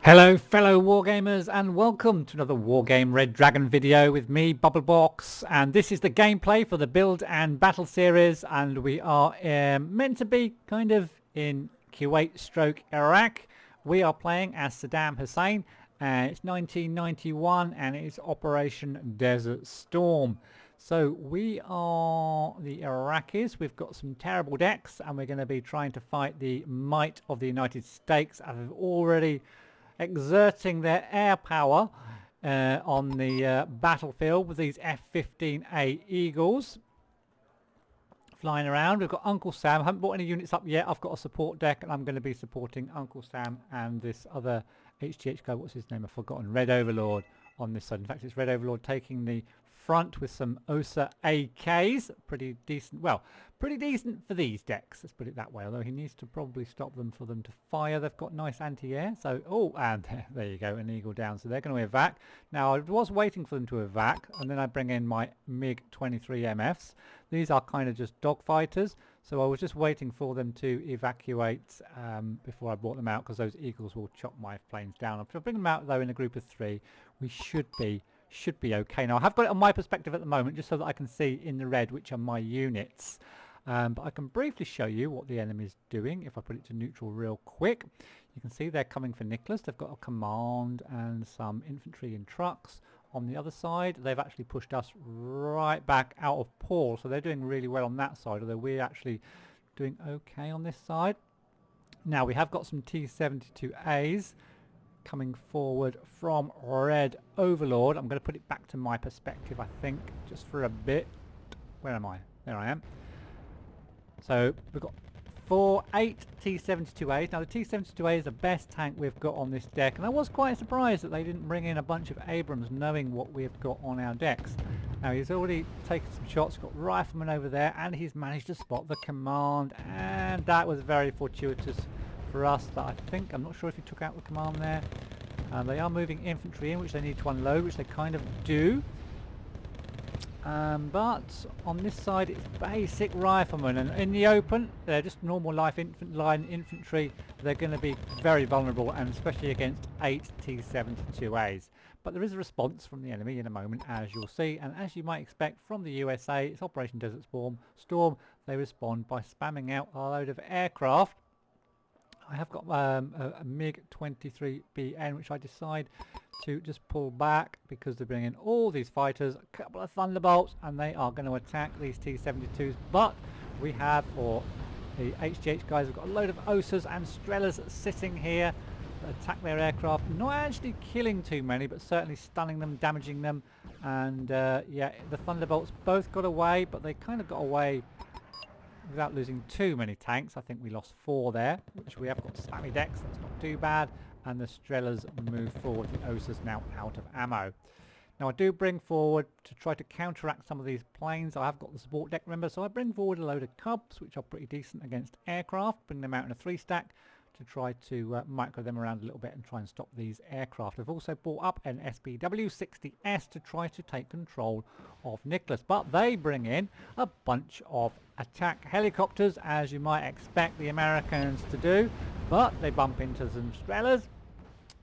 Hello fellow wargamers and welcome to another Wargame Red Dragon video with me, Bubblebox, and this is the gameplay for the Build and Battle series, and we are meant to be kind of in Kuwait stroke Iraq. We are playing as Saddam Hussein, and it's 1991 and it's Operation Desert Storm. So we are the Iraqis. We've got some terrible decks and we're going to be trying to fight the might of the United States, and we've already exerting their air power on the battlefield with these F-15A Eagles flying around. We've got Uncle Sam. I haven't brought any units up yet. I've got a support deck and I'm going to be supporting Uncle Sam and this other HGH guy. What's his name? I've forgotten. Red Overlord on this side. In fact, it's Red Overlord taking the front with some OSA AKs. Pretty decent. Well, pretty decent for these decks, let's put it that way, although he needs to probably stop them for them to fire. They've got nice anti-air, so and there you go, an eagle down, so they're going to evac. Now I was waiting for them to evac, and then I bring in my MiG-23 MFs. These are kind of just dogfighters, so I was just waiting for them to evacuate before I brought them out, because those eagles will chop my planes down. If I bring them out though in a group of 3, we should be okay. Now I have got it on my perspective at the moment just so that I can see in the red which are my units, but I can briefly show you what the enemy's doing if I put it to neutral real quick. You can see they're coming for Nicholas. They've got a command and some infantry in trucks. On the other side they've actually pushed us right back out of Paul, so they're doing really well on that side, although we're actually doing okay on this side. Now we have got some T-72As coming forward from Red Overlord. I'm going to put it back to my perspective, I think, just for a bit. Where am I? There I am. So we've got 8 T-72As. Now the T-72A is the best tank we've got on this deck, and I was quite surprised that they didn't bring in a bunch of Abrams knowing what we've got on our decks. Now he's already taken some shots, got riflemen over there, and he's managed to spot the command, and that was very fortuitous for us. That I think, I'm not sure if he took out the command there. They are moving infantry in, which they need to unload, which they kind of do. But on this side it's basic riflemen, and in the open they're just normal line infantry. They're going to be very vulnerable, and especially against 8 T-72As. But there is a response from the enemy in a moment, as you'll see, and as you might expect from the USA, it's Operation Desert Storm. They respond by spamming out a load of aircraft. I have got a MiG-23BN, which I decide to just pull back because they're bringing all these fighters, a couple of Thunderbolts, and they are going to attack these T-72s. But we have, or the HGH guys have got a load of OSAs and Strelas sitting here that attack their aircraft, not actually killing too many, but certainly stunning them, damaging them. And yeah, the Thunderbolts both got away, but they kind of got away without losing too many tanks. I think we lost 4 there, which we have got spammy decks, that's not too bad. And the Strelas move forward. The OSA's now out of ammo. Now I do bring forward to try to counteract some of these planes. I have got the support deck, remember, so I bring forward a load of Cubs, which are pretty decent against aircraft. Bring them out in a 3-stack to try to micro them around a little bit and try and stop these aircraft. I've also brought up an SPW-60S to try to take control of Nicholas, but they bring in a bunch of attack helicopters, as you might expect the Americans to do, but they bump into some Strelas.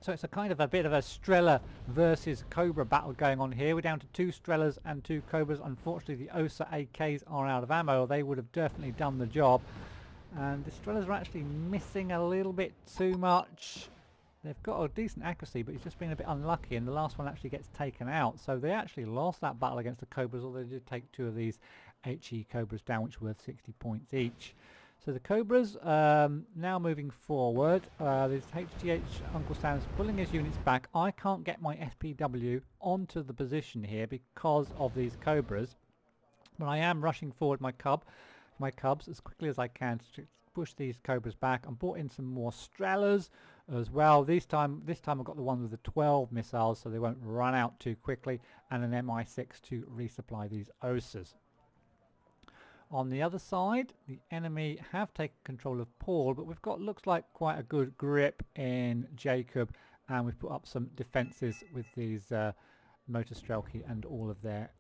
So it's a kind of a bit of a Strela versus Cobra battle going on here. We're down to 2 Strelas and 2 Cobras. Unfortunately the OSA AKs are out of ammo, or they would have definitely done the job. And the Strelas are actually missing a little bit too much. They've got a decent accuracy, but he's just been a bit unlucky, and the last one actually gets taken out. So they actually lost that battle against the Cobras, although they did take 2 of these HE Cobras down, which were worth 60 points each. So the Cobras now moving forward. This HGH Uncle Sam's pulling his units back. I can't get my SPW onto the position here because of these Cobras, but I am rushing forward my Cubs as quickly as I can to push these Cobras back. I brought in some more Strelas as well. This time I've got the ones with the 12 missiles, so they won't run out too quickly, and an MI6 to resupply these OSAs. On the other side, the enemy have taken control of Paul, but we've got, looks like, quite a good grip in Jacob, and we've put up some defences with these Motor Strelki and all of their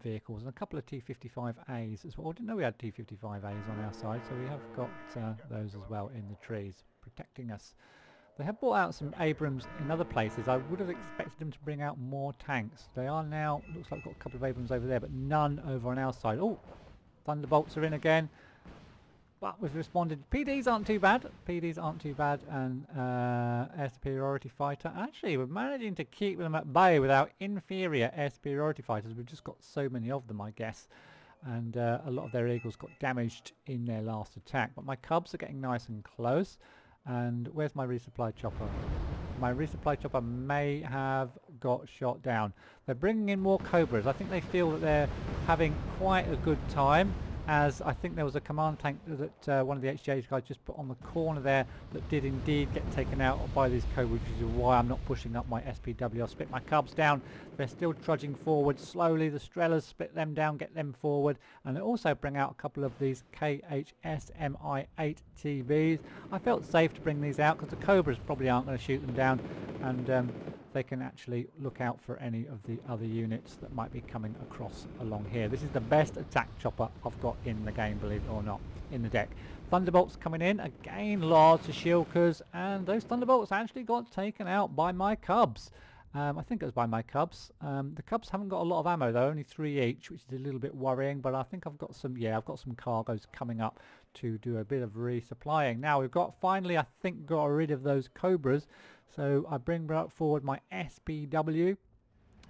vehicles, and a couple of T-55As as well. I didn't know we had T-55As on our side, so we have got those as well in the trees protecting us. They have brought out some Abrams in other places. I would have expected them to bring out more tanks. They are now, looks like we've got a couple of Abrams over there, but none over on our side. Oh, Thunderbolts are in again. But we've responded. PDs aren't too bad. PDs aren't too bad. And air superiority fighter. Actually, we're managing to keep them at bay with our inferior air superiority fighters. We've just got so many of them, I guess. And a lot of their Eagles got damaged in their last attack. But my Cubs are getting nice and close. And where's my resupply chopper? My resupply chopper may have got shot down. They're bringing in more Cobras. I think they feel that they're having quite a good time, as I think there was a command tank that one of the HGH guys just put on the corner there that did indeed get taken out by these Cobras, which is why I'm not pushing up my SPW. I'll split my Cubs down. They're still trudging forward slowly. The Strellas, split them down, get them forward, and they also bring out a couple of these KHS Mi-8 TBs. I felt safe to bring these out because the Cobras probably aren't going to shoot them down, and they can actually look out for any of the other units that might be coming across along here. This is the best attack chopper I've got in the game, believe it or not, in the deck. Thunderbolts coming in, again lots of Shilkas, and those Thunderbolts actually got taken out by my Cubs. I think it was by my Cubs. The Cubs haven't got a lot of ammo though, only 3 each, which is a little bit worrying, but I think I've got some, yeah, I've got some cargoes coming up to do a bit of resupplying. Now we've got, finally, I think, got rid of those Cobras, so I bring forward my SPW,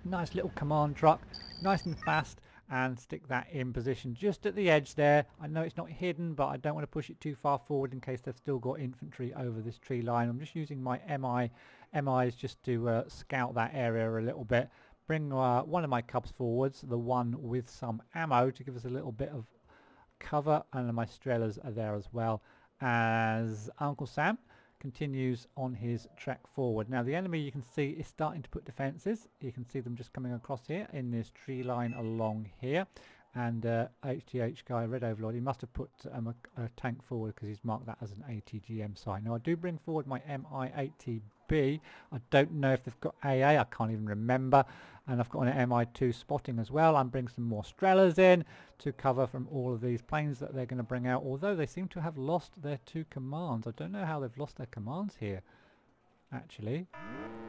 nice little command truck, nice and fast, and stick that in position just at the edge there. I know it's not hidden, but I don't want to push it too far forward in case they've still got infantry over this tree line. I'm just using my MIs just to scout that area a little bit. Bring one of my Cubs forwards, the one with some ammo, to give us a little bit of cover, and my Strellas are there as well, as Uncle Sam continues on his trek forward. Now the enemy, you can see, is starting to put defences. You can see them just coming across here in this tree line along here, and HGH guy, Red Overlord, he must have put a tank forward because he's marked that as an ATGM site. Now I do bring forward my Mi-8TB. I don't know if they've got AA, I can't even remember, and I've got an Mi-2 spotting as well. I'm bringing some more Strellas in to cover from all of these planes that they're going to bring out, although they seem to have lost their 2 commands. I don't know how they've lost their commands here, actually,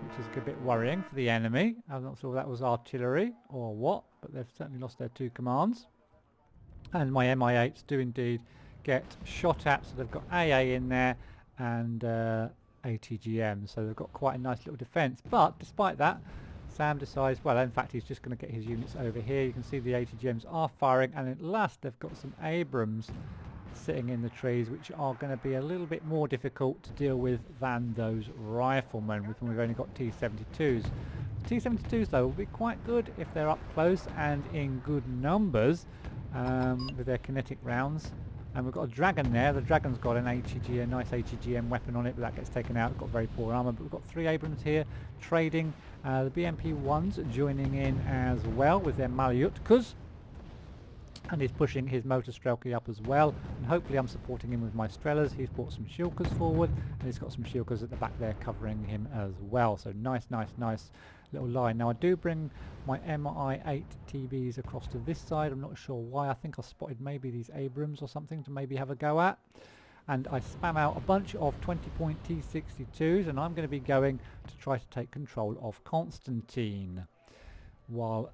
which is a bit worrying for the enemy. I'm not sure if that was artillery or what, but they've certainly lost their 2 commands. And my Mi-8s do indeed get shot at, so they've got AA in there and ATGM, so they've got quite a nice little defence. But despite that, Sam decides, well, in fact, he's just going to get his units over here. You can see the ATGMs are firing, and at last they've got some Abrams sitting in the trees, which are going to be a little bit more difficult to deal with than those riflemen, with whom we've only got T-72s. T-72s, though, will be quite good if they're up close and in good numbers with their kinetic rounds. And we've got a Dragon there. The Dragon's got an ATG, a nice ATGM weapon on it, but that gets taken out. It's got very poor armour. But we've got 3 Abrams here trading. The BMP-1s joining in as well with their Malyutkas. And he's pushing his motor Strelky up as well. And hopefully I'm supporting him with my Strellas. He's brought some Shilkas forward, and he's got some Shilkas at the back there covering him as well. So nice little line. Now I do bring my Mi-8 TBs across to this side. I'm not sure why. I think I spotted maybe these Abrams or something to maybe have a go at. And I spam out a bunch of 20-point T-62s, and I'm going to be going to try to take control of Constantine, while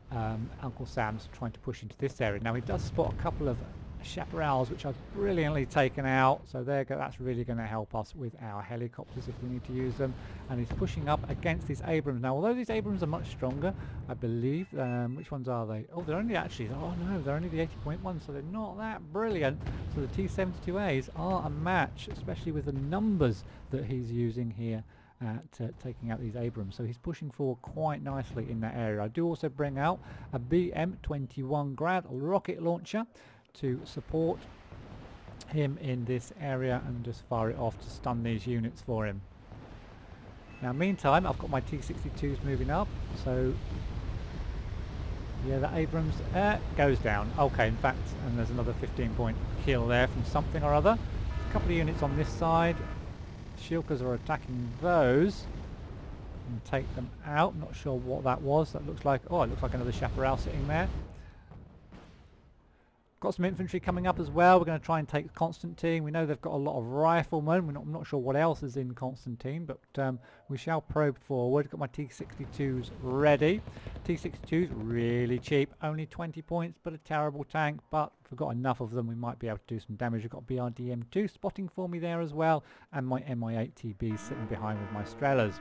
Uncle Sam's trying to push into this area. Now he does spot a couple of chaparrals which I've brilliantly taken out, so that's really going to help us with our helicopters if we need to use them. And he's pushing up against these Abrams. Now although these Abrams are much stronger, I believe, which ones are they? Oh, they're only actually, oh no, they're only the 80-point ones, so they're not that brilliant. So the T-72As are a match, especially with the numbers that he's using here at taking out these Abrams. So he's pushing forward quite nicely in that area. I do also bring out a BM-21 Grad rocket launcher to support him in this area and just fire it off to stun these units for him. Now meantime, I've got my T-62s moving up, so yeah, the Abrams goes down. Okay, in fact, and there's another 15-point kill there from something or other. There's a couple of units on this side. Shilkas are attacking those and take them out. Not sure what that was. That looks like, oh, it looks like another chaparral sitting there. Got some infantry coming up as well. We're going to try and take Constantine. We know they've got a lot of riflemen. I'm not sure what else is in Constantine, but we shall probe forward. Got my T-62s ready. T-62s really cheap, only 20 points, but a terrible tank. But if we've got enough of them, we might be able to do some damage. I've got BRDM2 spotting for me there as well, and my Mi-8TB sitting behind with my Strelas.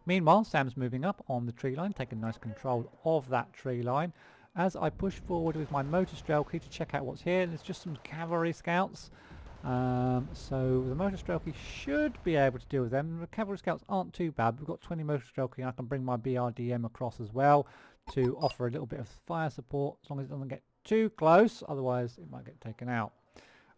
Meanwhile, Sam's moving up on the tree line, taking nice control of that tree line. As I push forward with my motor Strelky to check out what's here, there's just some cavalry scouts. So the motor Strelky should be able to deal with them. The cavalry scouts aren't too bad. We've got 20 motor Strelky, and I can bring my BRDM across as well to offer a little bit of fire support, as long as it doesn't get too close, otherwise it might get taken out.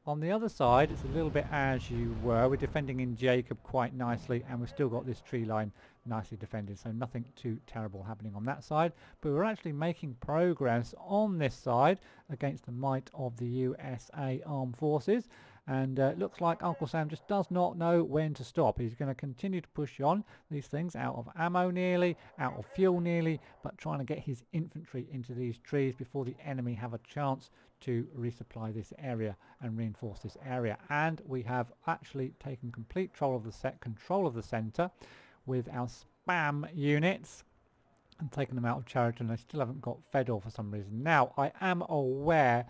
On the other side, it's a little bit as you were. We're defending in Jacob quite nicely, and we've still got this tree line nicely defended, so nothing too terrible happening on that side. But we're actually making progress on this side against the might of the USA Armed Forces, and it looks like Uncle Sam just does not know when to stop. He's going to continue to push on these things, out of ammo nearly, out of fuel nearly, but trying to get his infantry into these trees before the enemy have a chance to resupply this area and reinforce this area. And we have actually taken complete control of the centre with our spam units and taken them out of Cheriton. I still haven't got Fedor for some reason. Now, I am aware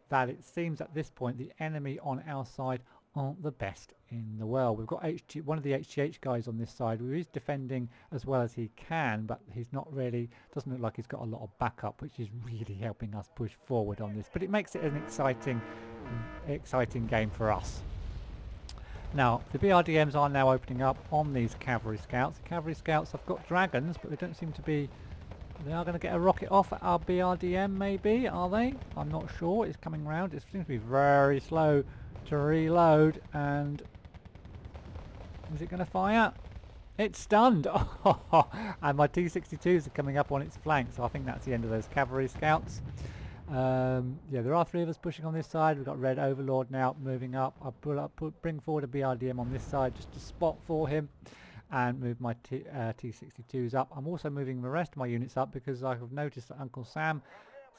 that it seems at this point the enemy on our side aren't the best in the world. We've got one of the HGH guys on this side who is defending as well as he can, but he's not really, doesn't look like he's got a lot of backup, which is really helping us push forward on this. But it makes it an exciting game for us. Now, the BRDMs are now opening up on these cavalry scouts. The cavalry scouts have got dragons, but they don't seem to be... They are going to get a rocket off at our BRDM, maybe, are they? I'm not sure. It's coming round. It seems to be very slow to reload, and... Is it going to fire? It's stunned! And my T-62s are coming up on its flank, so I think that's the end of those cavalry scouts. Yeah, there are 3 of us pushing on this side. We've got Red Overlord now moving up. I'll bring forward a BRDM on this side just to spot for him and move my T-62s up. I'm also moving the rest of my units up because I have noticed that Uncle Sam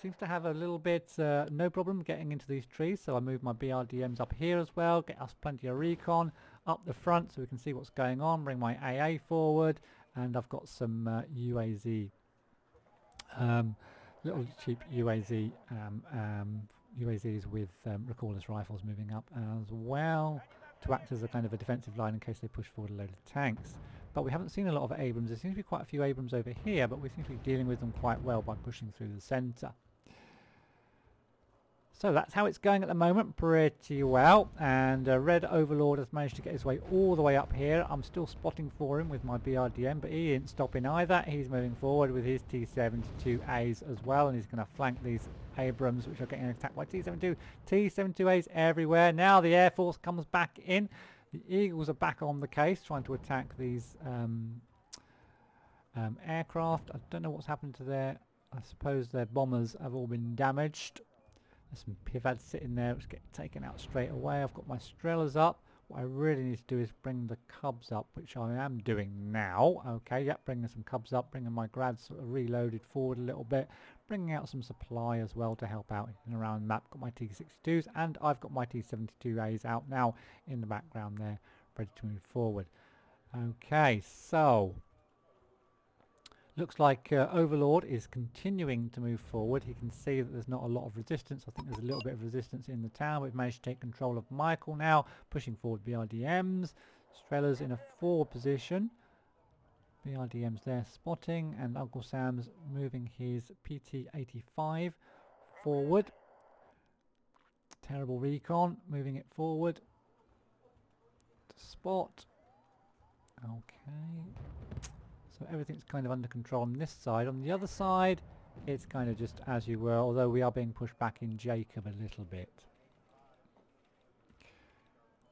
seems to have a little bit no problem getting into these trees, so I move my BRDMs up here as well, get us plenty of recon up the front so we can see what's going on, bring my AA forward, and I've got some UAZ little cheap UAZs with recordless rifles moving up as well to act as a kind of a defensive line in case they push forward a load of tanks. But we haven't seen a lot of Abrams. There seems to be quite a few Abrams over here, but we seem to be dealing with them quite well by pushing through the centre. So that's how it's going at the moment, pretty well. And Red Overlord has managed to get his way all the way up here. I'm still spotting for him with my BRDM, but he ain't stopping either. He's moving forward with his T-72As as well, and he's going to flank these Abrams, which are getting attacked by T-72. T-72As everywhere. Now the Air Force comes back in. The Eagles are back on the case, trying to attack these aircraft. I don't know what's happened to their... I suppose their bombers have all been damaged. There's some Pivads sitting there which get taken out straight away. I've got my Strelas up. What I really need to do is bring the Cubs up, which I am doing now. Okay, yep, bringing some Cubs up, bringing my Grads sort of reloaded forward a little bit, bringing out some supply as well to help out in and around the map. Got my T-62s and I've got my T-72As out now in the background there, ready to move forward. Okay, so... looks like Overlord is continuing to move forward. He can see that there's not a lot of resistance. I think there's a little bit of resistance in the town. We've managed to take control of Michael now, pushing forward BRDMs. Strella's in a forward position. BRDM's there spotting, and Uncle Sam's moving his PT-85 forward. Terrible recon, moving it forward to spot. Okay. So everything's kind of under control on this side. On the other side, it's kind of just as you were, although we are being pushed back in Jacob a little bit.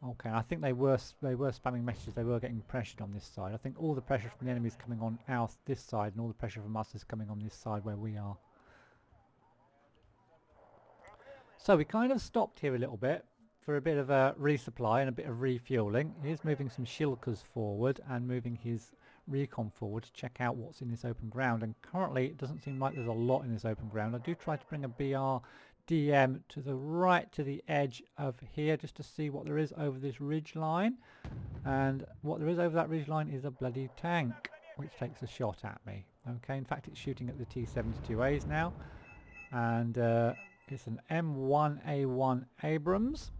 Okay, I think they were spamming messages. They were getting pressured on this side. I think all the pressure from the enemy is coming on this side, and all the pressure from us is coming on this side where we are. So we kind of stopped here a little bit for a bit of a resupply and a bit of refueling. He's moving some Shilkas forward and moving his recon forward to check out what's in this open ground, and currently it doesn't seem like there's a lot in this open ground. I do try to bring a BR DM to the right to the edge of here just to see what there is over this ridge line. And what there is over that ridge line is a bloody tank which takes a shot at me. Okay, in fact it's shooting at the T-72As now, and it's an M1A1 Abrams,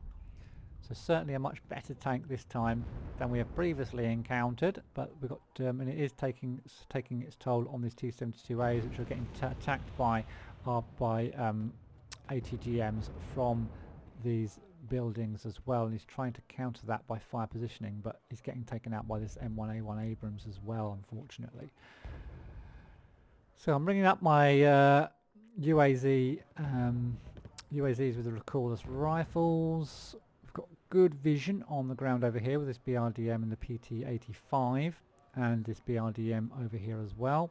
so certainly a much better tank this time than we have previously encountered, but we've got and it is taking its toll on these T-72As, which are getting attacked by ATGMs from these buildings as well, and he's trying to counter that by fire positioning, but he's getting taken out by this M1A1 Abrams as well, unfortunately. So I'm bringing up my UAZs with the recordless rifles. We've got good vision on the ground over here with this BRDM and the PT-85, and this BRDM over here as well.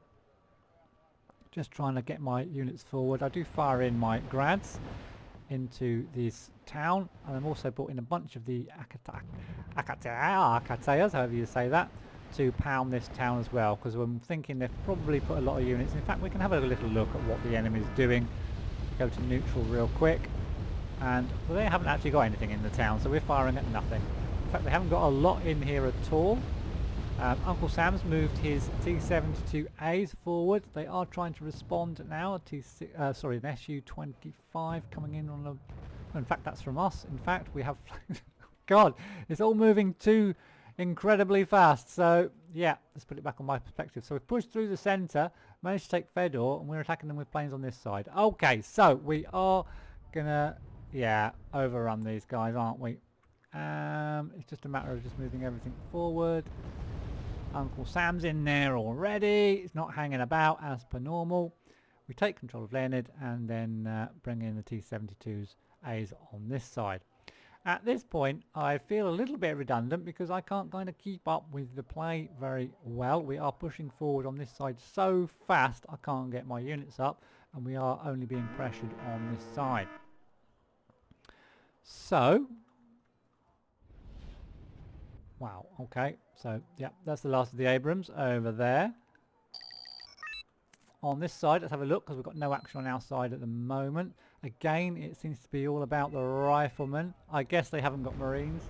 Just trying to get my units forward. I do fire in my grads into this town, and I've also brought in a bunch of the Akatayas, however you say that, to pound this town as well, because I'm thinking they've probably put a lot of units. In fact, we can have a little look at what the enemy is doing. Go to neutral real quick, and well, they haven't actually got anything in the town, so we're firing at nothing. In fact, they haven't got a lot in here at all. Uncle Sam's moved his T-72As forward. They are trying to respond now. An SU-25 coming in on a... In fact, that's from us. In fact, we have... God, it's all moving too incredibly fast. So, yeah, let's put it back on my perspective. So we've pushed through the centre, managed to take Fedor, and we're attacking them with planes on this side. Okay, so we are going to, yeah, overrun these guys, aren't we? It's just a matter of just moving everything forward. Uncle Sam's in there already. It's not hanging about as per normal. We take control of Leonid and then bring in the T-72s A's on this side. At this point I feel a little bit redundant because I can't kind of keep up with the play very well. We are pushing forward on this side so fast I can't get my units up, and we are only being pressured on this side. So wow, okay, so yeah, that's the last of the Abrams over there. On this side, let's have a look, because we've got no action on our side at the moment. Again, it seems to be all about the riflemen. I guess they haven't got Marines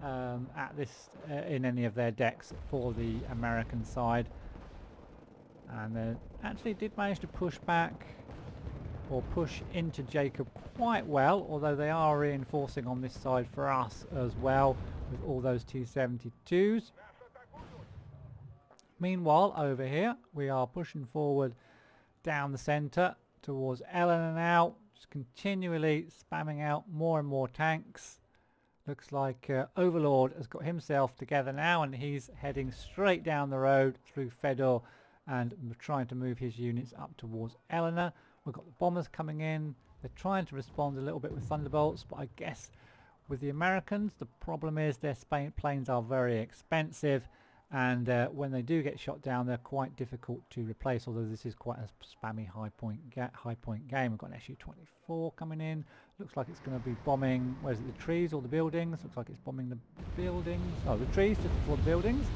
at this in any of their decks for the American side. And they actually did manage to push back or push into Jacob quite well, although they are reinforcing on this side for us as well with all those T-72s. Meanwhile, over here, we are pushing forward down the centre towards Eleanor now, just continually spamming out more and more tanks. Looks like Overlord has got himself together now, and he's heading straight down the road through Fedor and trying to move his units up towards Eleanor. We've got the bombers coming in. They're trying to respond a little bit with Thunderbolts, but I guess with the Americans, the problem is their planes are very expensive, and when they do get shot down, they're quite difficult to replace, although this is quite a spammy high point game. We've got an SU-24 coming in. Looks like it's going to be bombing, where's it, the trees or the buildings? Looks like it's bombing the buildings. Oh, the trees just before the buildings.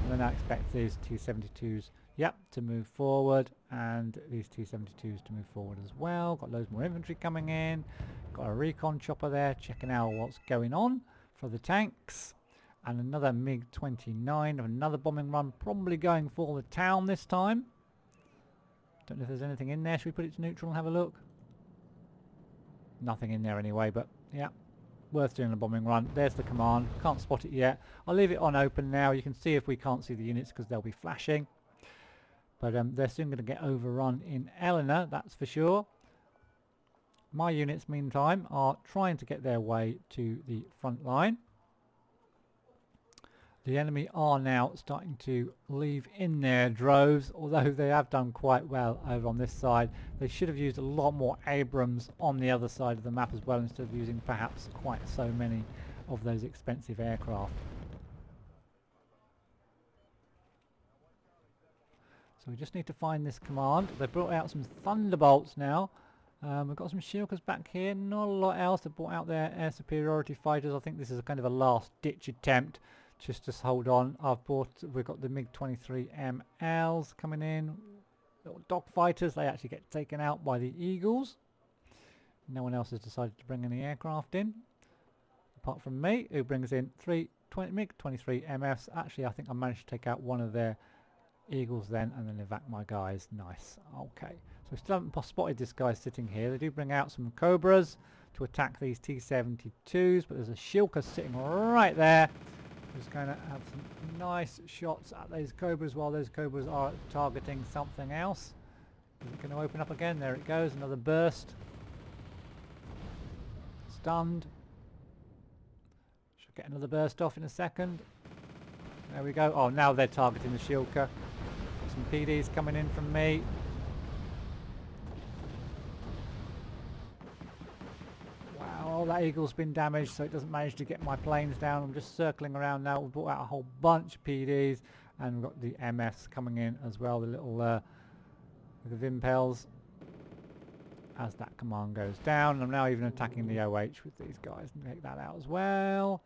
And then I expect these T-72s, yep, to move forward, and these T-72s to move forward as well. Got loads more infantry coming in. Got a recon chopper there checking out what's going on for the tanks. And another MiG-29 of another bombing run, probably going for the town this time. Don't know if there's anything in there. Should we put it to neutral and have a look? Nothing in there anyway, but yeah, worth doing a bombing run. There's the command. Can't spot it yet. I'll leave it on open now. You can see if we can't see the units because they'll be flashing. But they're soon going to get overrun in Eleanor, that's for sure. My units, meantime, are trying to get their way to the front line. The enemy are now starting to leave in their droves, although they have done quite well over on this side. They should have used a lot more Abrams on the other side of the map as well, instead of using perhaps quite so many of those expensive aircraft. So we just need to find this command. They've brought out some Thunderbolts now. We've got some Shilkas back here, not a lot else. They've brought out their air superiority fighters. I think this is a kind of a last ditch attempt. Just hold on. We've got the MiG-23 MLs coming in. Little dog fighters, they actually get taken out by the Eagles. No one else has decided to bring any aircraft in, apart from me, who brings in 3 MiG-23 MFs. Actually, I think I managed to take out one of their Eagles then, and then evac my guys. Nice. Okay, so we still haven't spotted this guy sitting here. They do bring out some Cobras to attack these T-72s, but there's a Shilka sitting right there. Just going to have some nice shots at those Cobras while those Cobras are targeting something else. Is it going to open up again? There it goes, another burst. Stunned. Should get another burst off in a second. There we go. Oh, now they're targeting the Shilka. Some PDs coming in from me. Wow, that Eagle's been damaged, so it doesn't manage to get my planes down. I'm just circling around now. We've brought out a whole bunch of PDs, and we've got the MFs coming in as well, the little the Vimpels. As that command goes down, I'm now even attacking the OH with these guys and take that out as well.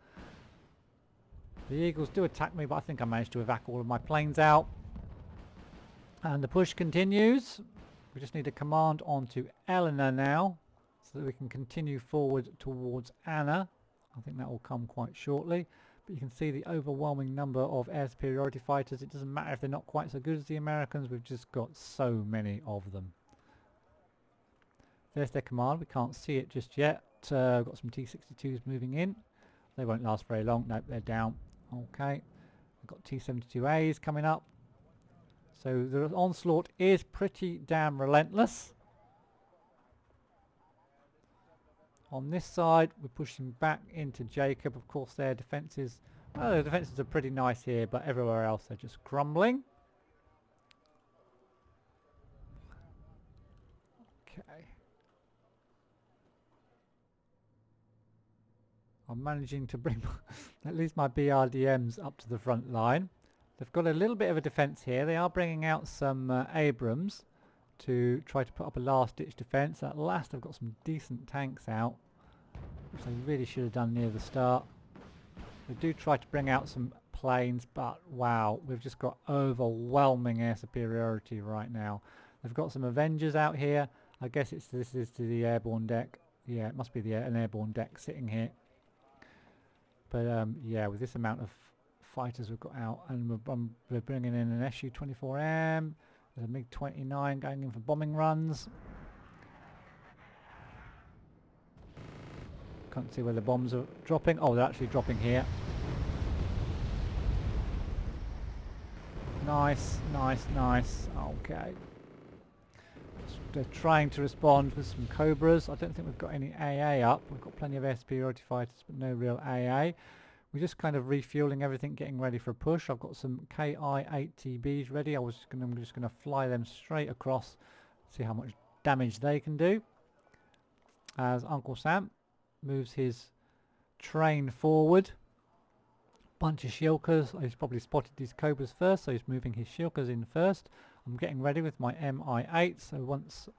The Eagles do attack me, but I think I managed to evac all of my planes out. And the push continues. We just need a command onto Eleanor now, so that we can continue forward towards Anna. I think that will come quite shortly. But you can see the overwhelming number of air superiority fighters. It doesn't matter if they're not quite so good as the Americans, we've just got so many of them. There's their command. We can't see it just yet. We've got some T-62s moving in. They won't last very long. Nope, they're down. Okay. We've got T-72As coming up. So the onslaught is pretty damn relentless. On this side, we're pushing back into Jacob. Of course, their defences, well, their defences are pretty nice here, but everywhere else they're just crumbling. Okay. I'm managing to bring at least my BRDMs up to the front line. They've got a little bit of a defence here. They are bringing out some Abrams to try to put up a last-ditch defence. At last I've got some decent tanks out, which I really should have done near the start. They do try to bring out some planes, but wow, we've just got overwhelming air superiority right now. They've got some Avengers out here. I guess this is to the airborne deck. Yeah, it must be an airborne deck sitting here. But yeah, with this amount of fighters we've got out, and we're bringing in an Su-24M, there's a MiG-29 going in for bombing runs. Can't see where the bombs are dropping. Oh, they're actually dropping here. Nice, nice, nice. Okay. They're trying to respond with some Cobras. I don't think we've got any AA up. We've got plenty of air superiority fighters, but no real AA. We're just kind of refueling everything, getting ready for a push. I've got some Ki-8TBs ready. I'm just going to fly them straight across, see how much damage they can do. As Uncle Sam moves his train forward. Bunch of Shilkas. He's probably spotted these Cobras first, so he's moving his Shilkas in first. I'm getting ready with my Mi-8, so once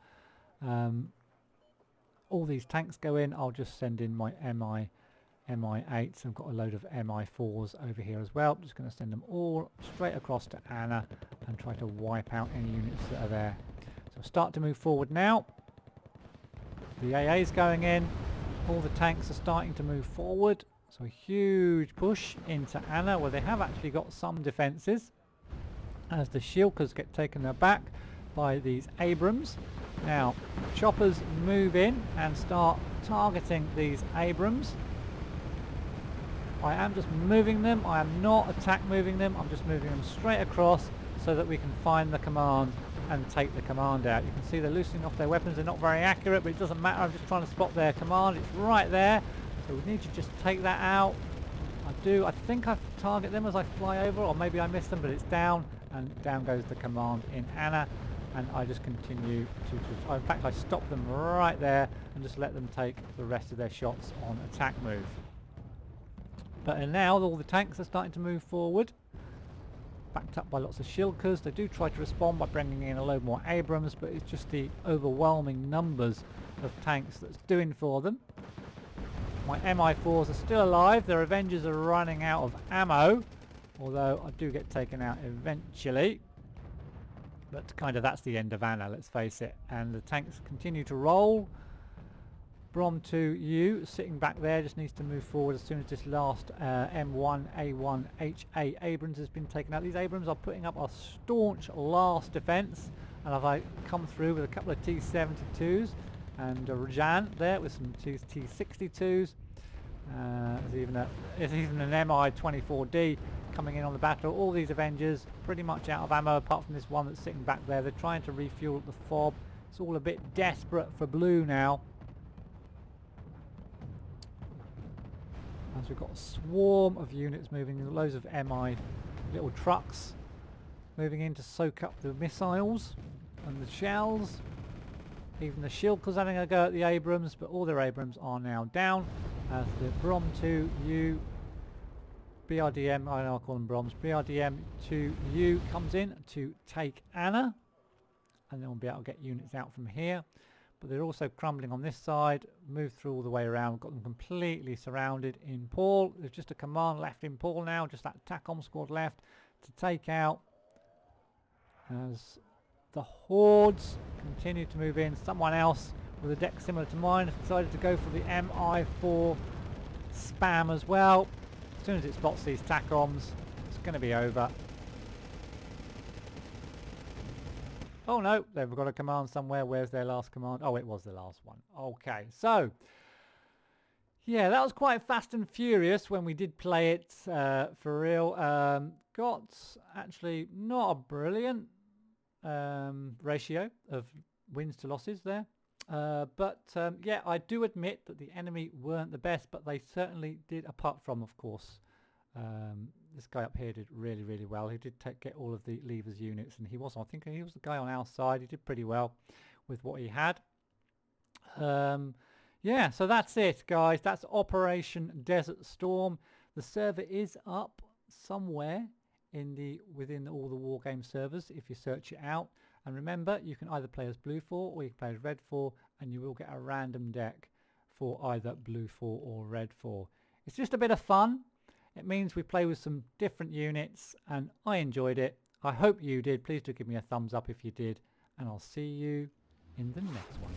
all these tanks go in, I'll just send in my Mi-8s. I've got a load of Mi-4s over here as well. I'm just going to send them all straight across to Anna and try to wipe out any units that are there. So start to move forward now. The AA is going in. All the tanks are starting to move forward. So a huge push into Anna, where they have actually got some defences, as the Shilkas get taken aback by these Abrams. Now, choppers move in and start targeting these Abrams. I am just moving them. I am not attack moving them. I'm just moving them straight across so that we can find the command and take the command out. You can see they're loosening off their weapons. They're not very accurate, but it doesn't matter. I'm just trying to spot their command. It's right there. So we need to just take that out. I think I target them as I fly over, or maybe I miss them, but it's down, and down goes the command in Anna, and I just continue to in fact I stop them right there and just let them take the rest of their shots on attack move. But now all the tanks are starting to move forward, backed up by lots of Shilkas. They do try to respond by bringing in a load more Abrams, but it's just the overwhelming numbers of tanks that's doing for them. My Mi-4s are still alive. Their Avengers are running out of ammo, although I do get taken out eventually. But kind of that's the end of Anna, let's face it. And the tanks continue to roll. Brom 2U sitting back there just needs to move forward as soon as this last M1A1 HA Abrams has been taken out. These Abrams are putting up a staunch last defence, and I've come through with a couple of T-72s and Rajan there with some T-62s. There's even an MI-24D coming in on the battle. All these Avengers pretty much out of ammo apart from this one that's sitting back there. They're trying to refuel the FOB. It's all a bit desperate for blue now. As we've got a swarm of units moving, loads of MI little trucks moving in to soak up the missiles and the shells. Even the Shilka's having a go at the Abrams, but all their Abrams are now down. As the Brom 2U BRDM, I'll call them Broms, BRDM 2U comes in to take Anna, and then we'll be able to get units out from here. But they're also crumbling on this side, move through all the way around, got them completely surrounded in Paul. There's just a command left in Paul now, just that TACOM squad left to take out as the hordes continue to move in. Someone else with a deck similar to mine has decided to go for the MI4 spam as well. As soon as it spots these TACOMs, it's going to be over. Oh no, they've got a command somewhere. Where's their last command? Oh, it was the last one. Okay, so yeah, that was quite fast and furious when we did play it for real. Got actually not a brilliant ratio of wins to losses there. But yeah, I do admit that the enemy weren't the best, but they certainly did, apart from, of course, this guy up here did really, really well. He did get all of the levers units, and I think he was the guy on our side. He did pretty well with what he had. Yeah, so that's it, guys. That's Operation Desert Storm. The server is up somewhere within all the Wargame servers if you search it out. And remember, you can either play as Blue 4 or you can play as Red 4, and you will get a random deck for either Blue 4 or Red 4. It's just a bit of fun. It means we play with some different units, and I enjoyed it. I hope you did. Please do give me a thumbs up if you did, and I'll see you in the next one.